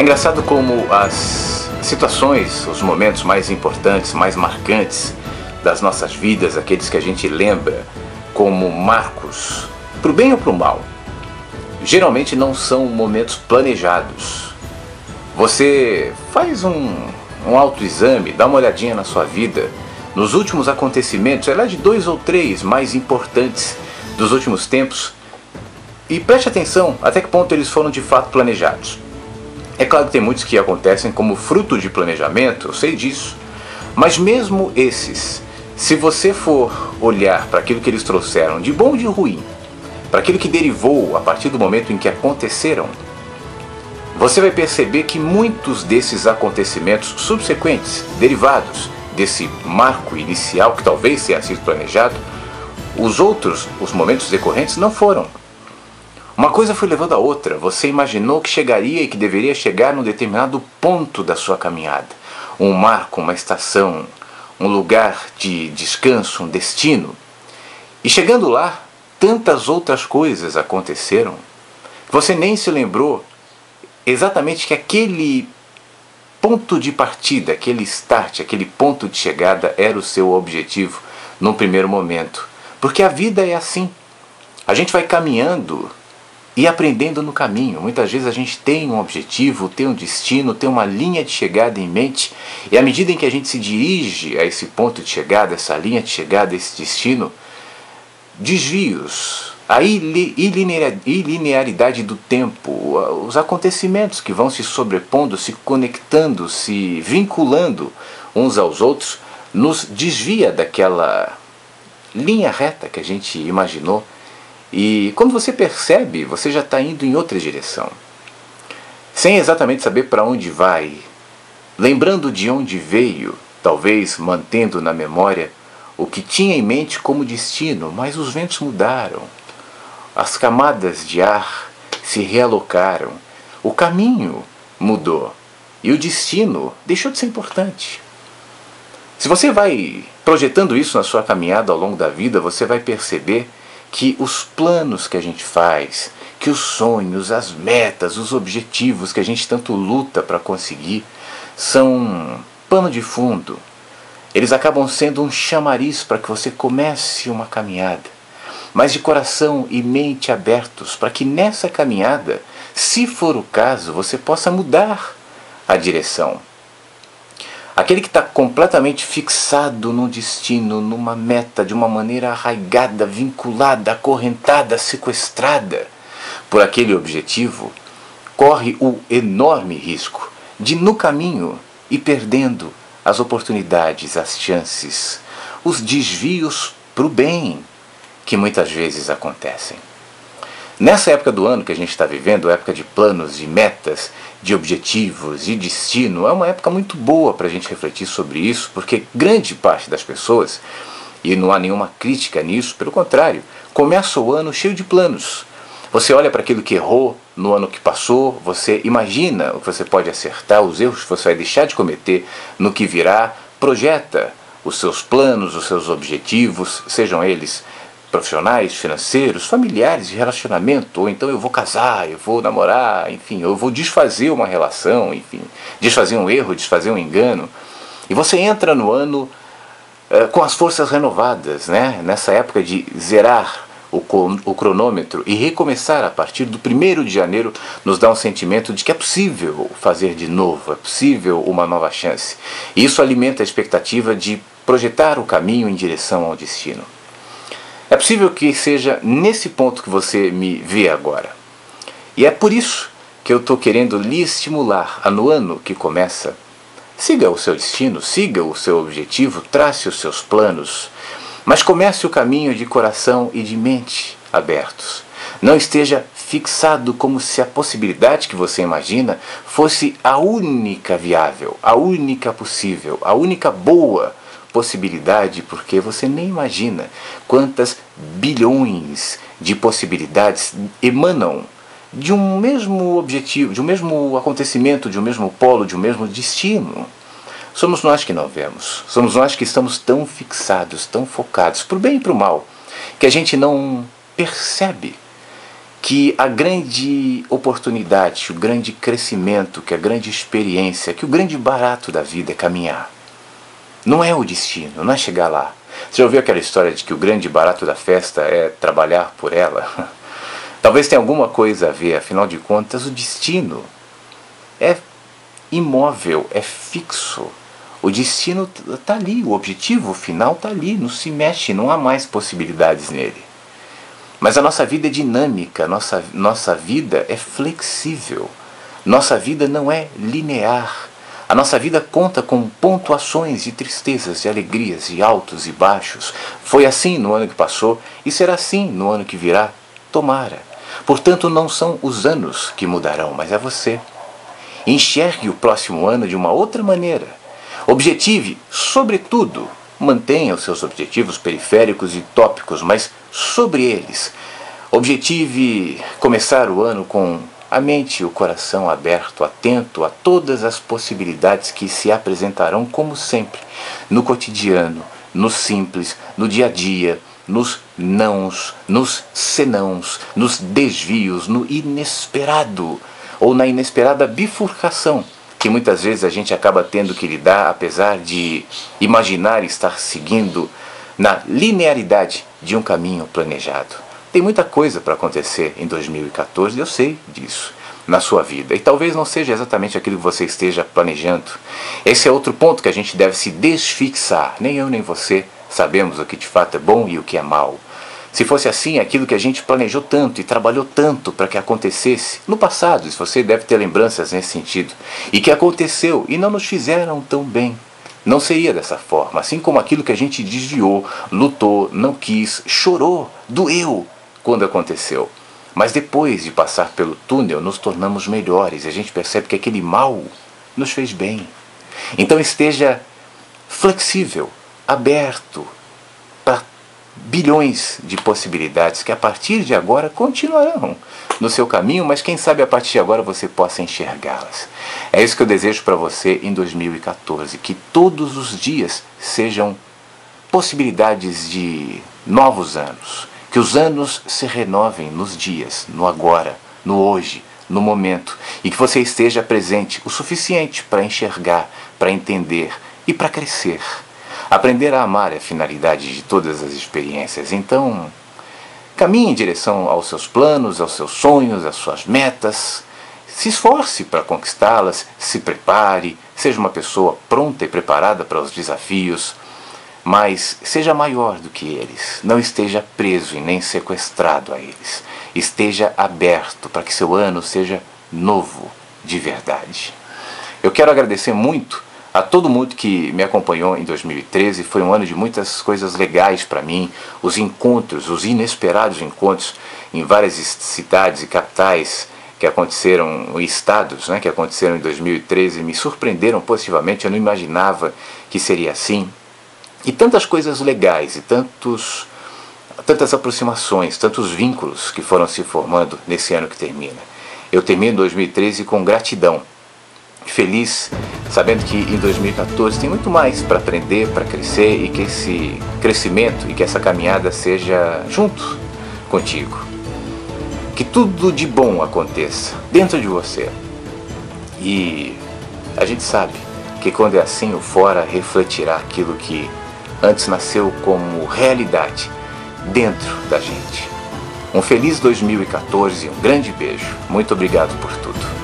engraçado como as situações, os momentos mais importantes, mais marcantes das nossas vidas, aqueles que a gente lembra como marcos, pro bem ou pro mal, geralmente não são momentos planejados. Você faz um autoexame, dá uma olhadinha na sua vida, nos últimos acontecimentos, de 2 ou 3 mais importantes dos últimos tempos, e preste atenção até que ponto eles foram de fato planejados. É claro que tem muitos que acontecem como fruto de planejamento, eu sei disso, mas mesmo esses, se você for olhar para aquilo que eles trouxeram de bom e de ruim, para aquilo que derivou a partir do momento em que aconteceram, você vai perceber que muitos desses acontecimentos subsequentes, derivados desse marco inicial que talvez tenha sido planejado, os momentos decorrentes não foram. Uma coisa foi levando a outra. Você imaginou que chegaria e que deveria chegar num determinado ponto da sua caminhada. Um marco, uma estação, um lugar de descanso, um destino. E chegando lá, tantas outras coisas aconteceram que você nem se lembrou exatamente que aquele ponto de partida, aquele start, aquele ponto de chegada era o seu objetivo num primeiro momento. Porque a vida é assim. A gente vai caminhando e aprendendo no caminho. Muitas vezes a gente tem um objetivo, tem um destino, tem uma linha de chegada em mente, e à medida em que a gente se dirige a esse ponto de chegada, essa linha de chegada, esse destino, desvios, a ilinearidade do tempo, os acontecimentos que vão se sobrepondo, se conectando, se vinculando uns aos outros, nos desvia daquela linha reta que a gente imaginou. E quando você percebe, você já está indo em outra direção, sem exatamente saber para onde vai, lembrando de onde veio, talvez mantendo na memória o que tinha em mente como destino, mas os ventos mudaram, as camadas de ar se realocaram, o caminho mudou e o destino deixou de ser importante. Se você vai projetando isso na sua caminhada ao longo da vida, você vai perceber que os planos que a gente faz, que os sonhos, as metas, os objetivos que a gente tanto luta para conseguir, são pano de fundo. Eles acabam sendo um chamariz para que você comece uma caminhada, mas de coração e mente abertos, para que nessa caminhada, se for o caso, você possa mudar a direção. Aquele que está completamente fixado num destino, numa meta, de uma maneira arraigada, vinculada, acorrentada, sequestrada por aquele objetivo, corre o enorme risco de, no caminho, ir perdendo as oportunidades, as chances, os desvios para o bem que muitas vezes acontecem. Nessa época do ano que a gente está vivendo, época de planos, de metas, de objetivos, de destino, é uma época muito boa para a gente refletir sobre isso, porque grande parte das pessoas, e não há nenhuma crítica nisso, pelo contrário, começa o ano cheio de planos. Você olha para aquilo que errou no ano que passou, você imagina o que você pode acertar, os erros que você vai deixar de cometer no que virá, projeta os seus planos, os seus objetivos, sejam eles profissionais, financeiros, familiares, de relacionamento, ou então eu vou casar, eu vou namorar, enfim, eu vou desfazer uma relação, enfim, desfazer um erro, desfazer um engano. E você entra no ano com as forças renovadas, né? Nessa época de zerar o cronômetro e recomeçar a partir do 1º de janeiro, nos dá um sentimento de que é possível fazer de novo, é possível uma nova chance. E isso alimenta a expectativa de projetar o caminho em direção ao destino. É possível que seja nesse ponto que você me vê agora. E é por isso que eu estou querendo lhe estimular a, no ano que começa, siga o seu destino, siga o seu objetivo, trace os seus planos, mas comece o caminho de coração e de mente abertos. Não esteja fixado como se a possibilidade que você imagina fosse a única viável, a única possível, a única boa possibilidade, porque você nem imagina quantas bilhões de possibilidades emanam de um mesmo objetivo, de um mesmo acontecimento, de um mesmo polo, de um mesmo destino. Somos nós que não vemos, somos nós que estamos tão fixados, tão focados, para o bem e para o mal, que a gente não percebe que a grande oportunidade, o grande crescimento, que a grande experiência, que o grande barato da vida é caminhar. Não é o destino, não é chegar lá. Você já ouviu aquela história de que o grande barato da festa é trabalhar por ela? Talvez tenha alguma coisa a ver, afinal de contas, o destino é imóvel, é fixo. O destino está ali, o objetivo final está ali, não se mexe, não há mais possibilidades nele. Mas a nossa vida é dinâmica, nossa vida é flexível, nossa vida não é linear. A nossa vida conta com pontuações de tristezas, de alegrias, de altos e baixos. Foi assim no ano que passou e será assim no ano que virá, tomara. Portanto, não são os anos que mudarão, mas é você. Enxergue o próximo ano de uma outra maneira. Objetive, sobretudo, mantenha os seus objetivos periféricos e tópicos, mas sobre eles. Objetive começar o ano com a mente e o coração aberto, atento a todas as possibilidades que se apresentarão como sempre, no cotidiano, no simples, no dia a dia, nos nãos, nos senãos, nos desvios, no inesperado, ou na inesperada bifurcação, que muitas vezes a gente acaba tendo que lidar, apesar de imaginar estar seguindo na linearidade de um caminho planejado. Tem muita coisa para acontecer em 2014, eu sei disso, na sua vida. E talvez não seja exatamente aquilo que você esteja planejando. Esse é outro ponto que a gente deve se desfixar. Nem eu nem você sabemos o que de fato é bom e o que é mal. Se fosse assim, aquilo que a gente planejou tanto e trabalhou tanto para que acontecesse no passado, se você deve ter lembranças nesse sentido, e que aconteceu e não nos fizeram tão bem, não seria dessa forma. Assim como aquilo que a gente desviou, lutou, não quis, chorou, doeu quando aconteceu. Mas depois de passar pelo túnel, nos tornamos melhores e a gente percebe que aquele mal nos fez bem. Então esteja flexível, aberto para bilhões de possibilidades que a partir de agora continuarão no seu caminho, mas quem sabe a partir de agora você possa enxergá-las. É isso que eu desejo para você em 2014, que todos os dias sejam possibilidades de novos anos, que os anos se renovem nos dias, no agora, no hoje, no momento, e que você esteja presente o suficiente para enxergar, para entender e para crescer. Aprender a amar é a finalidade de todas as experiências. Então, caminhe em direção aos seus planos, aos seus sonhos, às suas metas. Se esforce para conquistá-las, se prepare, seja uma pessoa pronta e preparada para os desafios, mas seja maior do que eles. Não esteja preso e nem sequestrado a eles. Esteja aberto para que seu ano seja novo de verdade. Eu quero agradecer muito a todo mundo que me acompanhou em 2013, foi um ano de muitas coisas legais para mim, os encontros, os inesperados encontros em várias cidades e capitais que aconteceram, estados, que aconteceram em 2013, me surpreenderam positivamente, eu não imaginava que seria assim. E tantas coisas legais, e tantas aproximações, tantos vínculos que foram se formando nesse ano que termina. Eu termino 2013 com gratidão. Feliz, sabendo que em 2014 tem muito mais para aprender, para crescer e que esse crescimento e que essa caminhada seja junto contigo. Que tudo de bom aconteça dentro de você. E a gente sabe que quando é assim, o fora refletirá aquilo que antes nasceu como realidade dentro da gente. Um feliz 2014 e um grande beijo. Muito obrigado por tudo.